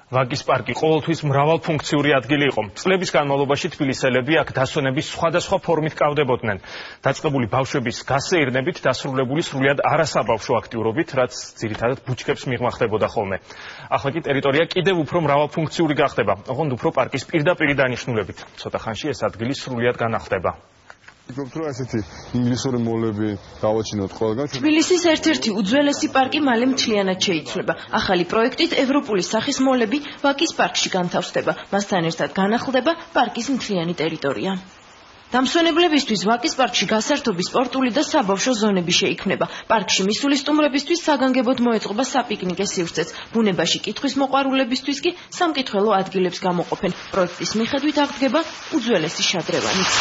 ვაკის პარკი ყოველთვის მრავალფუნქციური ადგილი იყო. წლების განმავლობაში თბილისელები აქ დასვენების სხვადასხვა ფორმით კავდებოდნენ. დაწყებული ბავშვების გასეირნებით, დასრულებული სრულიად არასაბავშვო აქტიურობით, რაც ძირითადად ბუჩქებს მიღმა ხდებოდა ხოლმე. ახლა კი ტერიტორია კიდევ უფრო მრავალფუნქციური გახდება, ოღონდ უფრო პარკის პირდაპირი დანიშნულებით. ცოტა ხანში ეს ადგილი სრულიად განახლდება. ინგლისური მოლები გავაჩინოთ ყველგან. თბილისის ერთ-ერთი უძველესი პარკი მალე მთლიანად შეიცვლება. ახალი პროექტით ევროპული სახის მოლები ვაკის პარკში განთავსდება. მასთან ერთად განახლდება პარკის მთლიანი ტერიტორია. დამსვენებლებისთვის ვაკის პარკში გასართობი სპორტული და საბავშვო ზონები შეიქმნება. პარკში მისული სტუმრებისთვის საგანგებოდ მოეწყობა საპიკნიკე სივრცეც. ბუნებაში კითხვის მოყვარულებისთვის კი სამკითხველო ადგილებს გამოყოფენ. პროექტის მიხედვით აღდგება უძველესი შადრევანიც.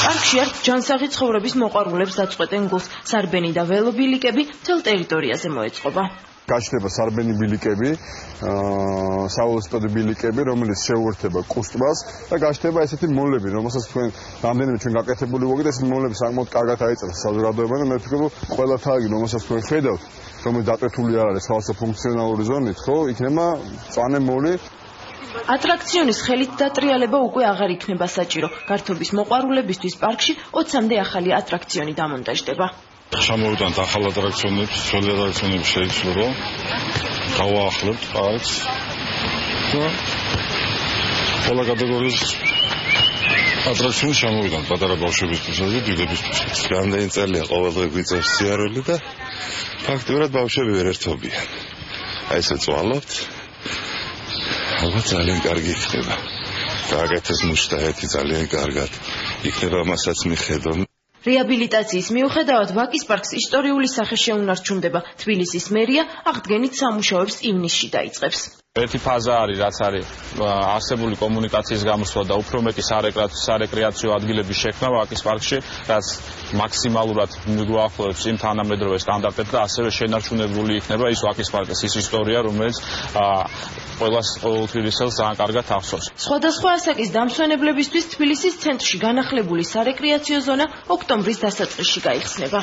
პარკში ერთ ჯანსაღი ცხოვრების მოყვარულებს დაწყვეტენ გულს. სარბენი და ველობილიკები მთელ ტერიტორიაზე მოეწყობა. გაჩნდება სარბენი ბილიკები, საველოსიპედო ბილიკები, რომელიც შეუერთდება კუსტმას და გაჩნდება ესეთი მოლები, რომელსაც თქვენ რამდენიმე ჩვენ გაკეთებული ვოგეთ, ეს მოლები საკმაოდ კარგად აიწყებს საზოგადოებამ და მე ვფიქრობ, ყველა თაგი, რომელსაც თქვენ ხედავთ, რომელიც დატვირთული არ არის სხვადასხვა ფუნქციონალური ზონით, ხო, იქნება მწვანე მოლი. ატრაქციონის ხელით დატრიალება უკვე აღარ იქნება საჭირო. გართობის მოყვარულებისთვის პარკში 20-მდე ახალი ატრაქციონი დამონტაჟდება. ჩამოვიდანთ ახალ ატრაქციონებს, ძველი ატრაქციონები შეიცვლება. გავაახლებთ პარკს. ყველა კატეგორიის ატრაქციონი ჩამოვიდანთ, პატარა ბავშვებისთვის და დიდებისთვის. რამდენი წელია ყოველდღე გვიწევს სიარული და ფაქტიურად ბავშვები ვერ ერთობიან. აი ესე წვალობთ. ალბათ ძალიან კარგი იქნება. გააკეთეს მუშტაეთი ძალიან კარგად. იქნება მასაც მიხედონ. რეაბილიტაციის მიუხედავად ვაკის პარკს ისტორიული სახე შეუნარჩუნდება. თბილისის მერია აღდგენით სამუშაოებს ივნისში დაიწყებს. ერთი ფაზა არის, რაც არის არსებული კომუნიკაციის გამოსვლა და უფრო მეტი სარეკრეაციო ადგილების შექმნა ვაკის პარკში, რაც მაქსიმალურად მიგვაახლოვებს იმ თანამედროვე სტანდარტებს და ასევე შენარჩუნებული იქნება ის ვაკის პარკის ის ისტორია, რომელიც ყოველ თბილისელს ძალიან კარგად ახსოვს. სხვადასხვა ასაკის დამსვენებლებისთვის თბილისის ცენტრში განახლებული სარეკრეაციო ზონა ოქტომბრის დასაწყისში გაიხსნება.